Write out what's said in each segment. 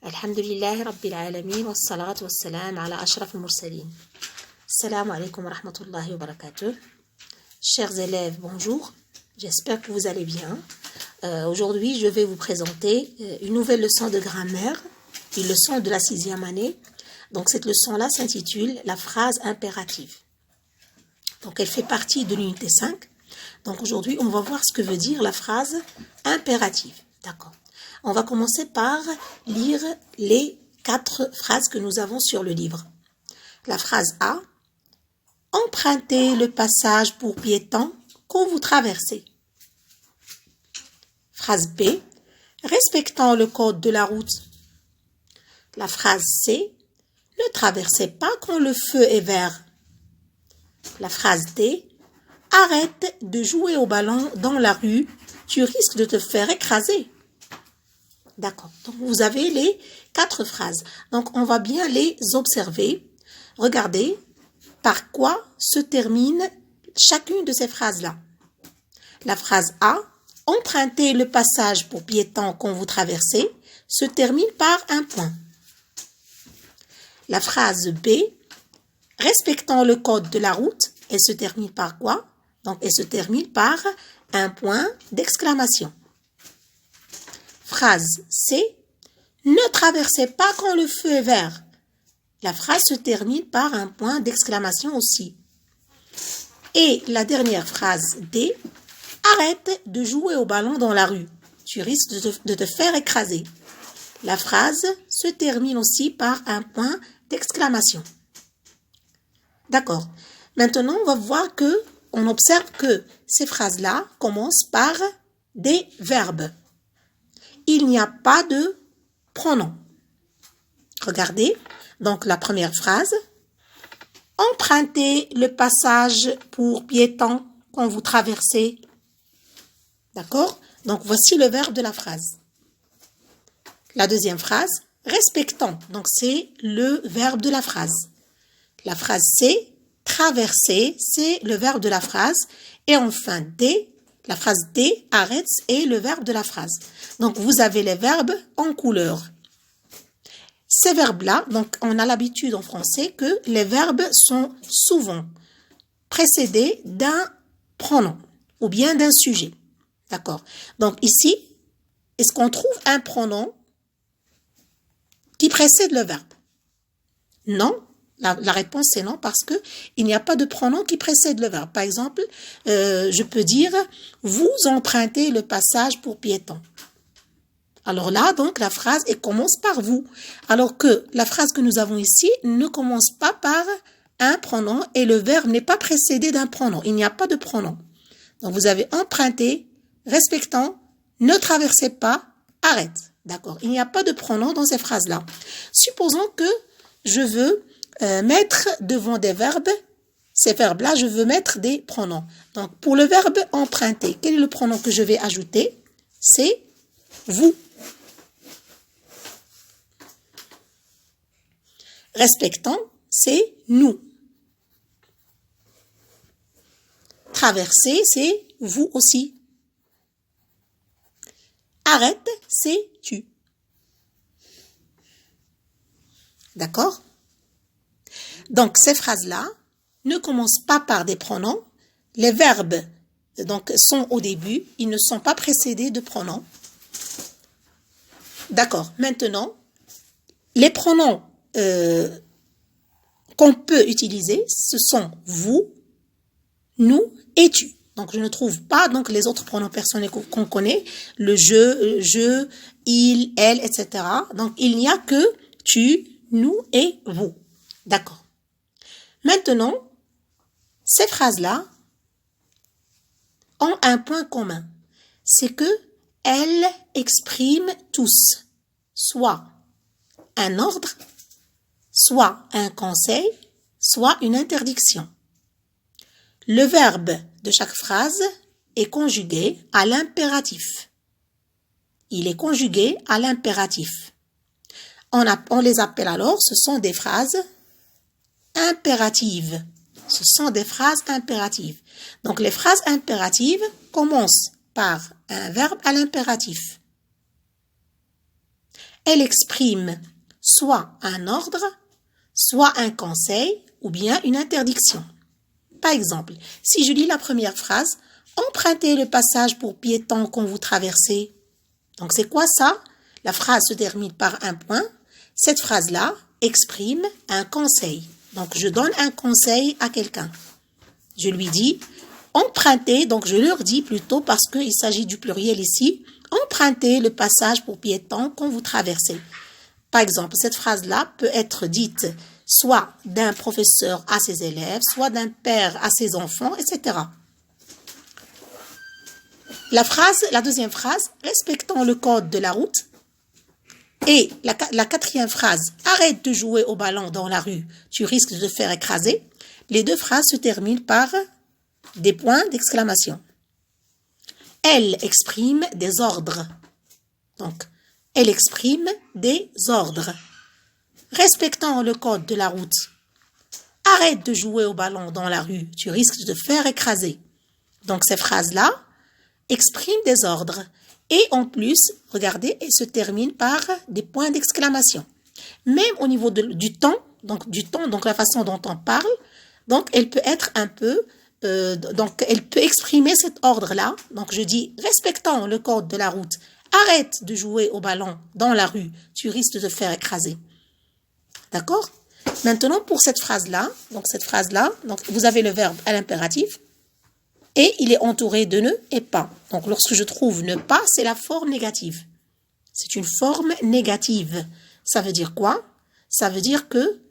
Alhamdulillahi Rabbil Alamin wa salatu wa salam ala ashraf al-mursalin. Assalamu alaikum wa rahmatullahi wa barakatuh. Chers élèves, bonjour. J'espère que vous allez bien. Aujourd'hui, je vais vous présenter une nouvelle leçon de grammaire, une leçon de la 6e année. Donc, cette leçon-là s'intitule « La phrase impérative ». Donc, elle fait partie de l'unité 5. Donc, aujourd'hui, on va voir ce que veut dire la phrase impérative. D'accord. On va commencer par lire les 4 phrases que nous avons sur le livre. La phrase A. Empruntez le passage pour piétons quand vous traversez. Phrase B. Respectant le code de la route. La phrase C. Ne traversez pas quand le feu est vert. La phrase D. Arrête de jouer au ballon dans la rue, tu risques de te faire écraser. D'accord. Donc, vous avez les 4 phrases. Donc, on va bien les observer. Regardez par quoi se termine chacune de ces phrases-là. La phrase A, empruntez le passage pour piétons quand vous traversez, se termine par un point. La phrase B, respectant le code de la route, elle se termine par quoi? Donc, elle se termine par un point d'exclamation. Phrase C. Ne traversez pas quand le feu est vert. La phrase se termine par un point d'exclamation aussi. Et la dernière phrase D. Arrête de jouer au ballon dans la rue. Tu risques de te faire écraser. La phrase se termine aussi par un point d'exclamation. D'accord. Maintenant, on va voir on observe que ces phrases-là commencent par des verbes. Il n'y a pas de pronom. Regardez, donc la première phrase. Empruntez le passage pour piétons quand vous traversez. D'accord? Donc voici le verbe de la phrase. La deuxième phrase. Respectant. Donc c'est le verbe de la phrase. La phrase C. Traverser, c'est le verbe de la phrase. Et enfin D. La phrase D, arrête, est le verbe de la phrase. Donc, vous avez les verbes en couleur. Ces verbes-là, donc, on a l'habitude en français que les verbes sont souvent précédés d'un pronom ou bien d'un sujet. D'accord? Donc, ici, est-ce qu'on trouve un pronom qui précède le verbe? Non. La réponse est non parce que il n'y a pas de pronom qui précède le verbe. Par exemple, je peux dire vous empruntez le passage pour piétons. Alors là, donc, la phrase elle commence par vous. Alors que la phrase que nous avons ici ne commence pas par un pronom et le verbe n'est pas précédé d'un pronom. Il n'y a pas de pronom. Donc, vous avez emprunté, respectant, ne traversez pas, arrête. D'accord. Il n'y a pas de pronom dans ces phrases-là. Supposons que je veux mettre devant des verbes, ces verbes-là, je veux mettre des pronoms. Donc, pour le verbe emprunter, quel est le pronom que je vais ajouter? C'est vous. Respectant, c'est nous. Traverser, c'est vous aussi. Arrête, c'est tu. D'accord? Donc, ces phrases-là ne commencent pas par des pronoms. Les verbes donc, sont au début. Ils ne sont pas précédés de pronoms. D'accord. Maintenant, les pronoms qu'on peut utiliser, ce sont vous, nous et tu. Donc, je ne trouve pas donc, les autres pronoms personnels qu'on connaît. Le je, il, elle, etc. Donc, il n'y a que tu, nous et vous. D'accord. Maintenant, ces phrases-là ont un point commun. C'est que elles expriment tous soit un ordre, soit un conseil, soit une interdiction. Le verbe de chaque phrase est conjugué à l'impératif. Il est conjugué à l'impératif. On les appelle alors, ce sont des phrases impératives. Ce sont des phrases impératives. Donc, les phrases impératives commencent par un verbe à l'impératif. Elle exprime soit un ordre, soit un conseil ou bien une interdiction. Par exemple, si je lis la première phrase, empruntez le passage pour piétons quand vous traversez. Donc c'est quoi ça? La phrase se termine par un point. Cette phrase-là exprime un conseil. Donc je donne un conseil à quelqu'un. Je lui dis empruntez, donc je leur dis plutôt parce qu'il s'agit du pluriel ici, empruntez le passage pour piétons quand vous traversez. Par exemple, cette phrase-là peut être dite soit d'un professeur à ses élèves, soit d'un père à ses enfants, etc. La deuxième phrase, respectons le code de la route. Et la quatrième phrase, arrête de jouer au ballon dans la rue, tu risques de te faire écraser. Les deux phrases se terminent par des points d'exclamation. Elle exprime des ordres. Donc, elle exprime des ordres. Respectant le code de la route. Arrête de jouer au ballon dans la rue, tu risques de te faire écraser. Donc, ces phrases-là expriment des ordres. Et en plus, regardez, elles se terminent par des points d'exclamation. Même au niveau du temps, donc la façon dont on parle, donc elle peut être un peu, donc elle peut exprimer cet ordre-là. Donc je dis, respectant le code de la route, arrête de jouer au ballon dans la rue, tu risques de te faire écraser. D'accord? Maintenant, pour cette phrase-là, donc vous avez le verbe à l'impératif et il est entouré de ne et pas. Donc, lorsque je trouve ne pas, c'est la forme négative. C'est une forme négative. Ça veut dire quoi? Ça veut dire que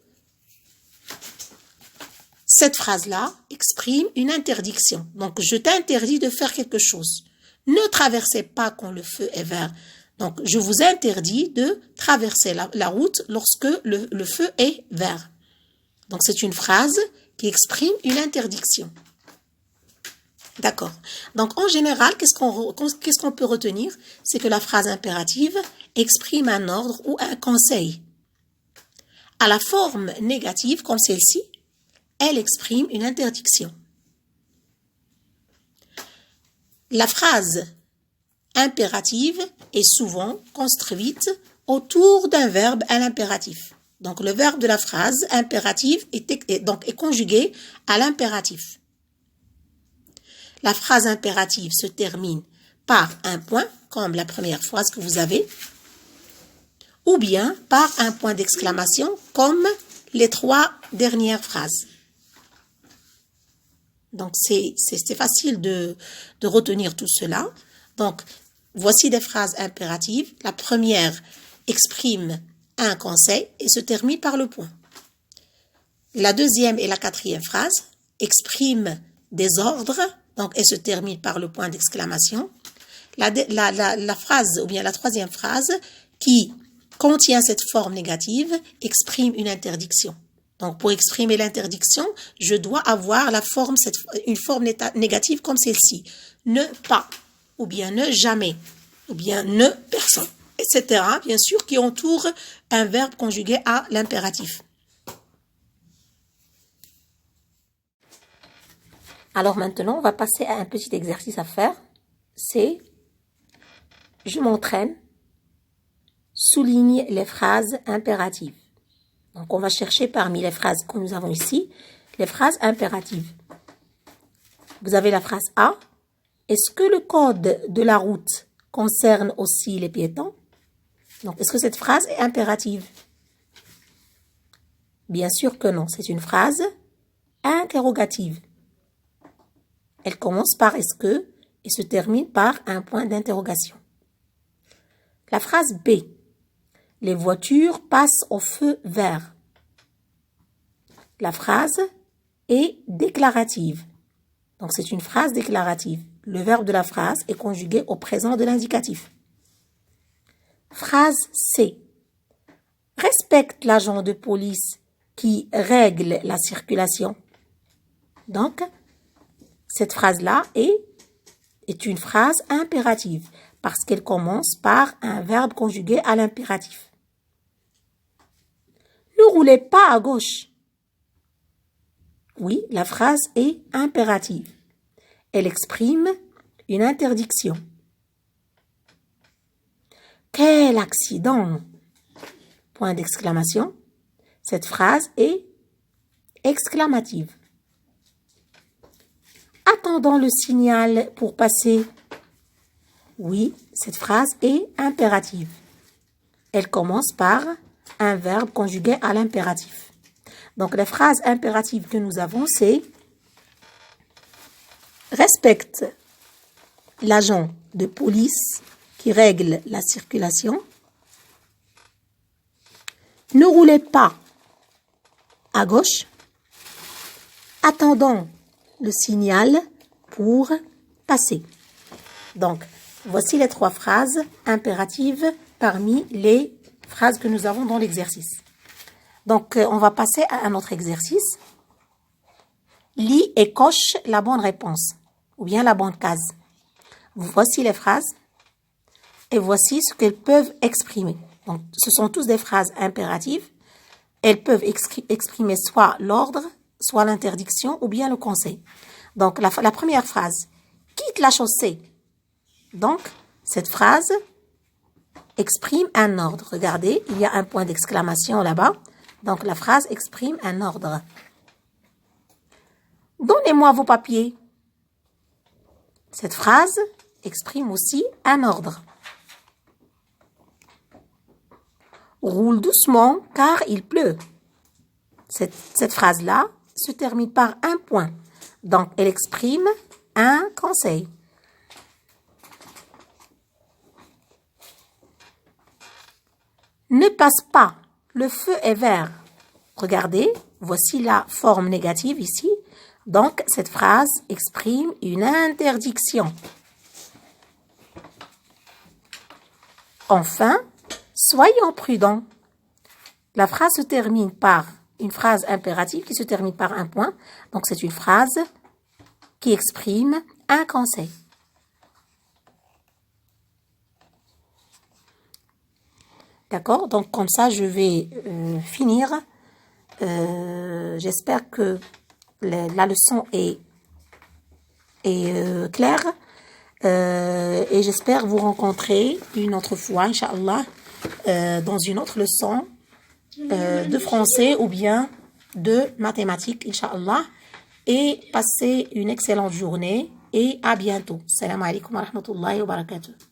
cette phrase-là exprime une interdiction. Donc, je t'interdis de faire quelque chose. Ne traversez pas quand le feu est vert. Donc, je vous interdis de traverser la route lorsque le feu est vert. Donc, c'est une phrase qui exprime une interdiction. D'accord. Donc, en général, qu'est-ce qu'on peut retenir? C'est que la phrase impérative exprime un ordre ou un conseil. À la forme négative, comme celle-ci, elle exprime une interdiction. La phrase impérative est souvent construite autour d'un verbe à l'impératif. Donc, le verbe de la phrase impérative est conjugué à l'impératif. La phrase impérative se termine par un point, comme la première phrase que vous avez, ou bien par un point d'exclamation, comme les trois dernières phrases. Donc, c'est facile de retenir tout cela. Donc, voici des phrases impératives. La première exprime un conseil et se termine par le point. La deuxième et la quatrième phrase expriment des ordres, donc elle se termine par le point d'exclamation. La phrase, ou bien la troisième phrase, qui contient cette forme négative, exprime une interdiction. Donc, pour exprimer l'interdiction, je dois avoir une forme négative comme celle-ci. Ne pas, ou bien ne jamais, ou bien ne personne, etc. Bien sûr, qui entoure un verbe conjugué à l'impératif. Alors maintenant, on va passer à un petit exercice à faire. C'est, je m'entraîne, souligne les phrases impératives. Donc, on va chercher parmi les phrases que nous avons ici, les phrases impératives. Vous avez la phrase A. Est-ce que le code de la route concerne aussi les piétons? Donc, est-ce que cette phrase est impérative? Bien sûr que non. C'est une phrase interrogative. Elle commence par « est-ce que » et se termine par un point d'interrogation. La phrase B. Les voitures passent au feu vert. La phrase est déclarative. Donc, c'est une phrase déclarative. Le verbe de la phrase est conjugué au présent de l'indicatif. Phrase C. Respecte l'agent de police qui règle la circulation. Donc, cette phrase-là est une phrase impérative parce qu'elle commence par un verbe conjugué à l'impératif. Ne roulez pas à gauche. Oui, la phrase est impérative. Elle exprime une interdiction. Quel accident! point d'exclamation. Cette phrase est exclamative. Attendons le signal pour passer. Oui, cette phrase est impérative. Elle commence par un verbe conjugué à l'impératif. Donc, les phrases impératives que nous avons, c'est respecte l'agent de police qui règle la circulation. Ne roulez pas à gauche. Attendons le signal pour passer. Donc, voici les 3 phrases impératives parmi les phrases que nous avons dans l'exercice. Donc, on va passer à un autre exercice. Lis et coche la bonne réponse ou bien la bonne case. Voici les phrases et voici ce qu'elles peuvent exprimer. Donc, ce sont tous des phrases impératives. Elles peuvent exprimer soit l'ordre, soit l'interdiction ou bien le conseil. Donc, la première phrase, quitte la chaussée. Donc, cette phrase exprime un ordre. Regardez, il y a un point d'exclamation là-bas. Donc, la phrase exprime un ordre. Donnez-moi vos papiers. Cette phrase exprime aussi un ordre. Roule doucement car il pleut. Cette phrase-là se termine par un point. Donc, elle exprime un conseil. Ne passe pas, le feu est vert. Regardez, voici la forme négative ici. Donc, cette phrase exprime une interdiction. Enfin, soyons prudents. La phrase se termine par une phrase impérative qui se termine par un point. Donc, c'est une phrase qui exprime un conseil. D'accord? Donc, comme ça, je vais finir. J'espère que la leçon est claire. Et j'espère vous rencontrer une autre fois, Inch'Allah, dans une autre leçon de français ou bien de mathématiques, Inch'Allah. Et passez une excellente journée et à bientôt. Salam alaikum wa rahmatullahi wa barakatuh.